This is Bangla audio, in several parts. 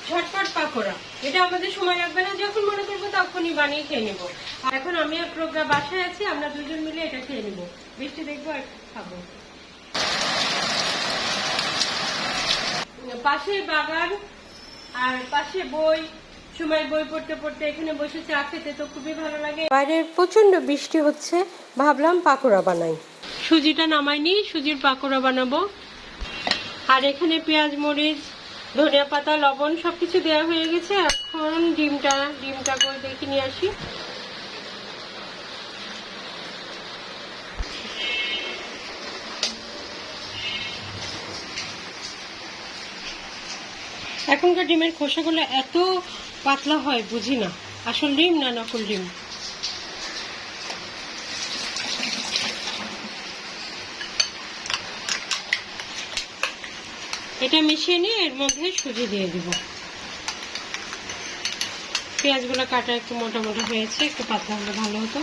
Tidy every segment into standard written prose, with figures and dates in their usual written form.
ঝটপট পাকোড়া। এটা আমাদের সময় লাগবে না, যখন মনে করবো তখনই বানিয়ে খেয়ে নেবো। আর এখন আমি আর প্রজ্ঞা বাসায় আছি, আমরা দুজন মিলে এটা খেয়ে নেবো, বৃষ্টি দেখবো আর খাবো। পাশে বাগান আর পাশে বই, সময় বই পড়তে পড়তে এখানে বসে চা খেতে তো খুবই ভালো লাগে। বাইরের প্রচন্ড বৃষ্টি হচ্ছে, ভাবলাম পাকোড়া বানাই। সুজিটা নামাইনি, সুজির পাকোড়া বানাবো। আর এখানে পেঁয়াজ, মরিচ, ধনিয়া পাতা, লবণ সবকিছু দেওয়া হয়ে গেছে। এখন ডিমটা করে দেখে নিয়ে আসি। এখনকার ডিমের খোসাগুলো এত পাতলা হয়, বুঝি না আসল ডিম না নকল ডিম। এটা মিশিয়ে নিয়ে এর মধ্যে সুজি দিয়ে দিব। পেঁয়াজগুলো কাটা একটু মোটা মোটা হয়েছে, একটু পাতলা হলে ভালো হতো।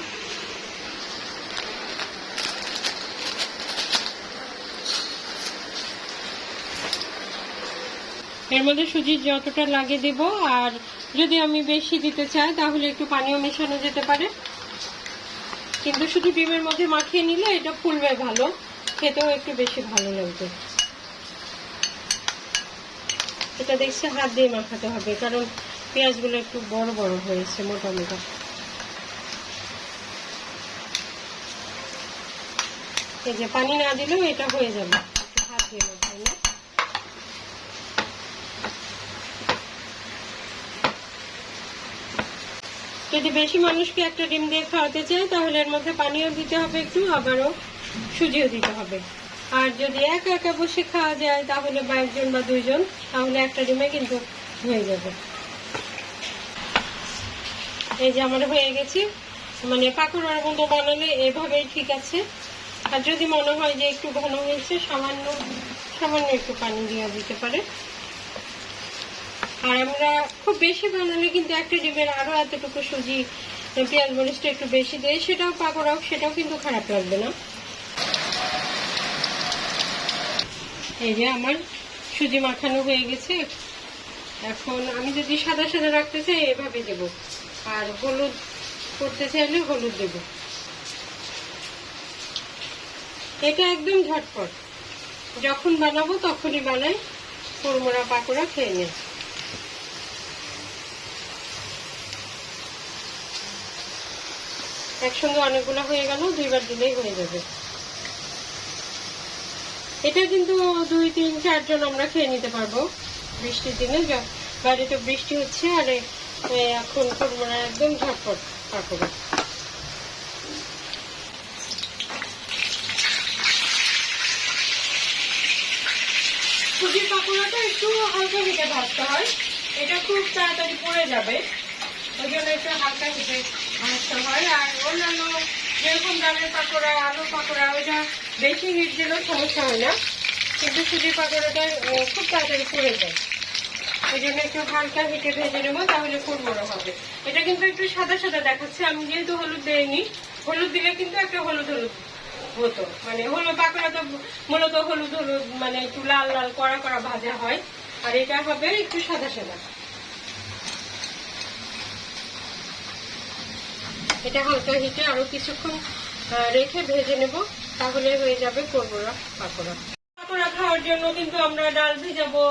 এর মধ্যে সুজি যতটা লাগে দেব, আর যদি আমি বেশি দিতে চাই তাহলে একটু পানিও মেশানো যেতে পারে। কিন্তু শুধু ডিমের মধ্যে মাখিয়ে নিলে এটা ফুলবে ভালো, খেতেও একটু বেশি ভালো লাগবে। এটা দেখছি হাত দিয়ে মাখাতে হবে, কারণ পেঁয়াজগুলো একটু বড় বড় হয়েছে, মোটা মোটা। এই যে পানি না দিলেও এটা হয়ে যাবে, একটু হাত দিয়ে মাখাই না। যদি বেশি মানুষকে একটা ডিম দিয়ে খাওয়াতে চাই তাহলে এর মধ্যে পানিও দিতে হবে একটু, আবারও সুজিও দিতে হবে। আর যদি একা একা বসে খাওয়া যায় তাহলে বা একজন বা দুইজন, তাহলে একটা ডিমে কিন্তু হয়ে যাবে। এই যে আমার হয়ে গেছে, মানে পাকোড়ার মতো বানালে এভাবেই ঠিক আছে। আর যদি মনে হয় যে একটু ঘন হয়েছে, সামান্য একটু পানি দেওয়া দিতে পারে। আর আমরা খুব বেশি বানালে কিন্তু একটা ডিমের আরো এতটুকু সুজি, পেঁয়াজ মরিচটা একটু বেশি দেয়, সেটাও পাকোড়াও, সেটাও কিন্তু খারাপ লাগবে না। এই যে আমার সুজি মাখানো হয়ে গেছে। এখন আমি যদি সাদা সাদা রাখতে চাই এভাবে দেব, আর হলুদ করতে চাইলে হলুদ দেব। এটা একদম ঝটপট, যখন বানাবো তখনই বানাই, কুড়মুড়া পাকোড়া খেয়ে নেই। একসঙ্গে অনেকগুলো হয়ে গেল, দুইবার দিলেই হয়ে যাবে। এটা কিন্তু 2-3-4 জন আমরা খেয়ে নিতে পারবো বৃষ্টির দিনে। বাইরে তো বৃষ্টি হচ্ছে, আর এখন কুড়মুড়া একদম ঝটপট পাকোড়া। সুজির পাকোড়াটা একটু হালকা হিটে ভাজতে হয়, এটা খুব তাড়াতাড়ি পড়ে যাবে, ওই জন্য একটু হালকা হিটে ভাজতে হয়। আর অন্যান্য যেরকম ডালের পাকোড়া, আলুর পাকোড়া, ওইটা বেশি হিট দিলেও সমস্যা হয় না, কিন্তু সুজির পাকোড়াটা খুব তাড়াতাড়ি পড়ে যায়, ওই জন্য একটু হালকা হিটে ভেজে নেবো, তাহলে কুড়মুড়ো হবে। এটা কিন্তু একটু সাদা সাদা দেখাচ্ছে, আমি যেহেতু হলুদ দিইনি। হলুদ দিলে কিন্তু একটা হলুদ হলুদ হতো, মানে হলুদ পাকোড়া তো মূলত হলুদ হলুদ, মানে একটু লাল লাল কড়া কড়া ভাজা হয়, আর এটা হবে একটু সাদা সাদা। এটা হালকা হিটে আরো কিছুক্ষণ রেখে ভেজে নেব, তাহলে হয়ে যাবে কুড়মুড়া পাকোড়া। পাকোড়া খাওয়ার জন্য কিন্তু আমরা ডাল ভেজাবো,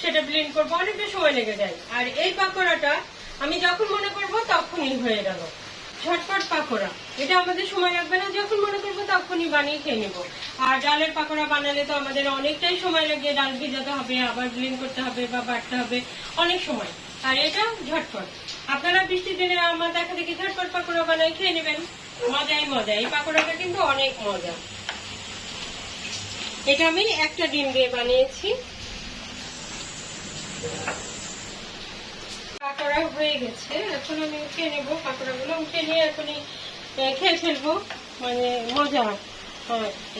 সেটা ব্লেন্ড করবো, অনেকটা সময় লেগে যায়। আর এই পাকোড়াটা আমি যখন মনে করবো তখনই হয়ে গেল, ঝটপট পাকোড়া। এটা আমাদের সময় লাগবে না, যখন মনে করবো তখনই বানিয়ে খেয়ে নেবো। আর ডালের পাকোড়া বানালে তো আমাদের অনেকটাই সময় লাগে, ডাল ভেজাতে হবে, আবার ব্লেন্ড করতে হবে বা বাটতে হবে, অনেক সময়। আর এটা ঝটপট। আপনারা বৃষ্টির দিনে আমার দেখা দেখি ঝটপট পাকোড়া বানাই খেয়ে নেবেন, মজাই মজা। এই পাকোড়াটা কিন্তু অনেক মজা। এটা আমি একটা ডিম দিয়ে বানিয়েছি। পাকোড়া হয়ে গেছে, এখন আমি উঠিয়ে নেবো পাকোড়াগুলো, উঠিয়ে নিয়ে এখনই খেয়ে ফেলবো, মানে মজা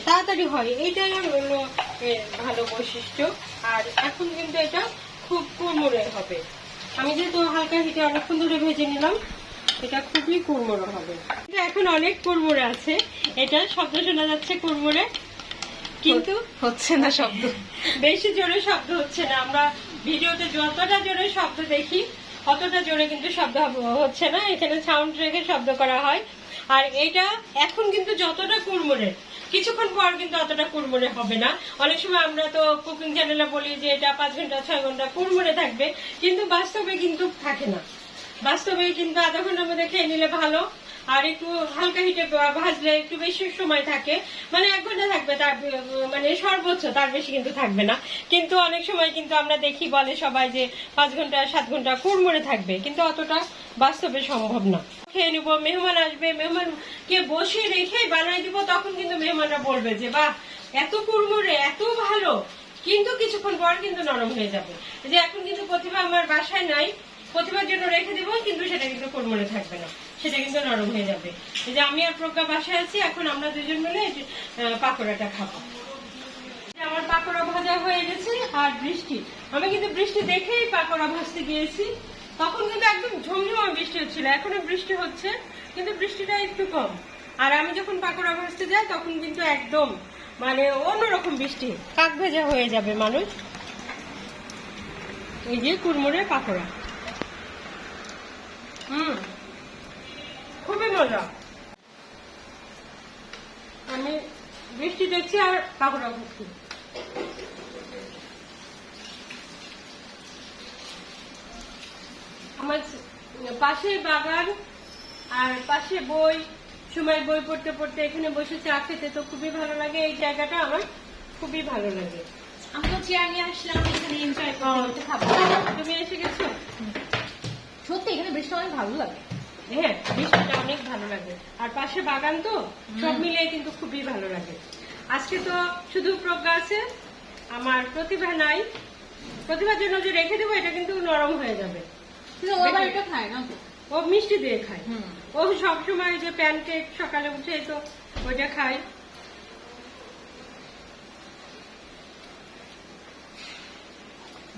তাড়াতাড়ি হয়, এইটাই হলো ভালো বৈশিষ্ট্য। আর এখন কিন্তু এটা খুব কুড়মুড়ে হবে, আমি যেহেতু হালকা হিটে অনেকক্ষণ ধরে ভেজে নিলাম, এটা খুবই কুড়মুড়ে হবে। এটা এখন অনেক কুড়মুড়ে আছে, এটা শব্দ শোনা যাচ্ছে কুড়মুড়ে, কিন্তু হচ্ছে না শব্দ, বেশি জোরে শব্দ হচ্ছে না। আমরা ভিডিওতে যতটা জোরে শব্দ দেখি অতটা জোরে কিন্তু শব্দ হচ্ছে না, এখানে সাউন্ড রেখে শব্দ করা হয়। আর এটা এখন কিন্তু যতটা কুড়মুড়ে, কিছুক্ষণ পর কিন্তু অতটা কুড়মুড়ে হবে না। অনেক সময় আমরা তো কুকিং চ্যানেলে বলি যে এটা 5 ঘন্টা 6 ঘন্টা কুড়মুড়ে থাকবে, কিন্তু বাস্তবে কিন্তু থাকে না। বাস্তবে কিন্তু আধা ঘন্টার মধ্যে খেয়ে নিলে ভালো, আর একটু হালকা হিটে ভাজলে একটু বেশি সময় থাকে, মানে 1 ঘন্টা থাকবে, তার মানে সর্বোচ্চ, তার বেশি কিন্তু থাকবে না। কিন্তু অনেক সময় কিন্তু আমরা দেখি বলে সবাই যে 5 ঘন্টা 7 ঘন্টা কুড়মুড়ে থাকবে, কিন্তু অতটা বাস্তবে সম্ভব না। খেয়ে নিবো, মেহমান আসবে, মেহমানকে বসে রেখে বানাই দিব, তখন কিন্তু মেহমানরা বলবে যে বাহ এত কুড়মুড়ে, এত ভালো, কিন্তু কিছুক্ষণ পর কিন্তু নরম হয়ে যাবে। যে এখন কিন্তু প্রতিভা আমার বাসায় নাই, প্রতিভার জন্য রেখে দিব, কিন্তু সেটা কিন্তু কুড়মুড়ে থাকবে না, সেটা কিন্তু নরম হয়ে যাবে। এই যে আমি আর প্রজ্ঞা বাসায় আছি, এখন আমরা দুজন মিলে পাকোড়াটা খাবো। আমার পাকোড়া ভাজা হয়ে গেছে। আর বৃষ্টি, আমি কিন্তু বৃষ্টি দেখেই পাকোড়া ভাজতে গিয়েছি, তখন কিন্তু একদম ঝমঝমা বৃষ্টি হচ্ছিল, এখনো বৃষ্টি হচ্ছে কিন্তু বৃষ্টিটা একটু কম। আর আমি যখন পাকোড়া ভাজতে যাই তখন কিন্তু একদম মানে অন্যরকম বৃষ্টি, কাক ভেজা হয়ে যাবে মানুষ। এই যে কুড়মুড়ে পাকোড়া, খুবই মজা। আমি বৃষ্টি দেখছি আর পাকোড়া খাচ্ছি। আমার পাশে বাগান আর পাশে বই, সময় বই পড়তে পড়তে এখানে বসে চা খেতে তো খুবই ভালো লাগে। এই জায়গাটা আমার খুবই ভালো লাগে। আমি তো চেয়ার নিয়ে আসলাম, এখানে এনজয় করতে খাবো। তুমি এসে গেছো? সত্যি এখানে বৃষ্টি অনেক ভালো লাগে। হ্যাঁ, বৃষ্টিটা অনেক ভালো লাগে, আর পাশে বাগান তো সব মিলিয়ে কিন্তু খুবই ভালো লাগে। আজকে তো শুধু প্রজ্ঞা আছে, আমার প্রতিভা নাই। প্রতিভার জন্য যে রেখে দেবো, এটা কিন্তু নরম হয়ে যাবে। ও আবার এটা খায় না তো, ও মিষ্টি দিয়ে খায়। ও সবসময় যে প্যানকেক সকালে উঠে তো ওইটা খায়।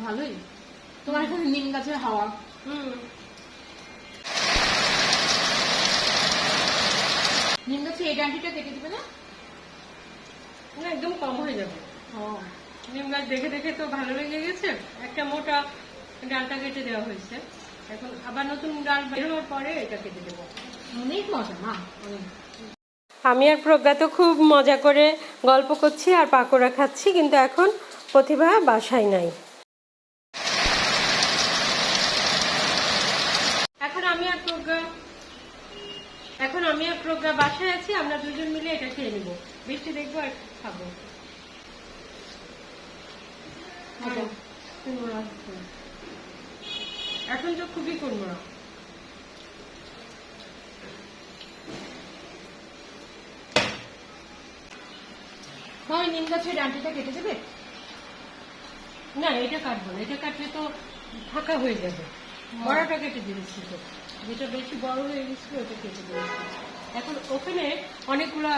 ভালোই। তোমার এখানে নিম গাছের হাওয়া। নিম গাছে এই ডান্ডিটা কেটে দিবে না? না, একদম কম হয়ে যাবে। নিম গাছ দেখে দেখে তো ভালো লেগে গেছে, একটা মোটা ডালটা কেটে দেওয়া হয়েছে। এখন আবার নতুন ডাল বের হওয়ার পরে এটা কেটে দেবো। অনেক মজা মা, অনেক। আমি আর প্রজ্ঞা তো খুব মজা করে গল্প করছি আর পাকোড়া খাচ্ছি, কিন্তু এখন প্রতিভা বাসায় নাই। এখন আমি আর প্রজ্ঞা বাসায় আছি, আমরা দুজন মিলে এটা খেয়ে নিবো, বৃষ্টি দেখবো আর খাবো। এখন তো খুবই কুড়মুড়া। হয় নিম গাছের ডান্ডিটা কেটে দেবে? না, এটা কাটবো না, এটা কাটলে তো ফাঁকা হয়ে যাবে। বড়টা কেটে দিয়েছি তো, যেটা বেশি বড় হয়ে গেছিল ওটা কেটে দিয়েছি। এখন ওখানে অনেকগুলা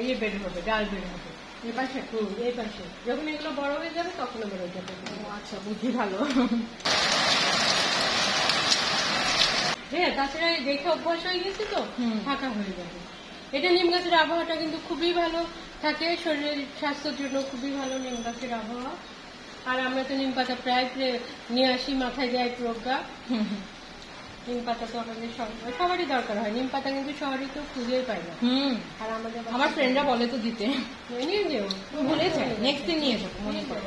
ইয়ে বের হবে, ডাল বের হবে এই পাশে। এই পাশে যখন এগুলো বড় হয়ে যাবে তখন আবার ওইটা কেটে দেবো। আচ্ছা, বুদ্ধি ভালো। হ্যাঁ, তাছাড়া দেখে অভ্যাস হয়ে গেছে তো ফাঁকা হয়ে যাবে। এটা নিম গাছের আবহাওয়াটা কিন্তু খুবই ভালো থাকে, শরীরের স্বাস্থ্যের জন্য খুবই ভালো নিম গাছের আবহাওয়া। আর আমরা তো নিম পাতা প্রায় নিয়ে আসি, মাথায় দেয় প্রজ্ঞা। নিম পাতা তো আমাদের সবারই দরকার হয়, নিম পাতা কিন্তু শহরে তো খুঁজেই পাই না। আর আমার ফ্রেন্ডরা বলে তো দিতে, নিয়ে যেও, ভুলে যায়, নেক্সট দিন নিয়ে যাবো মনে করো।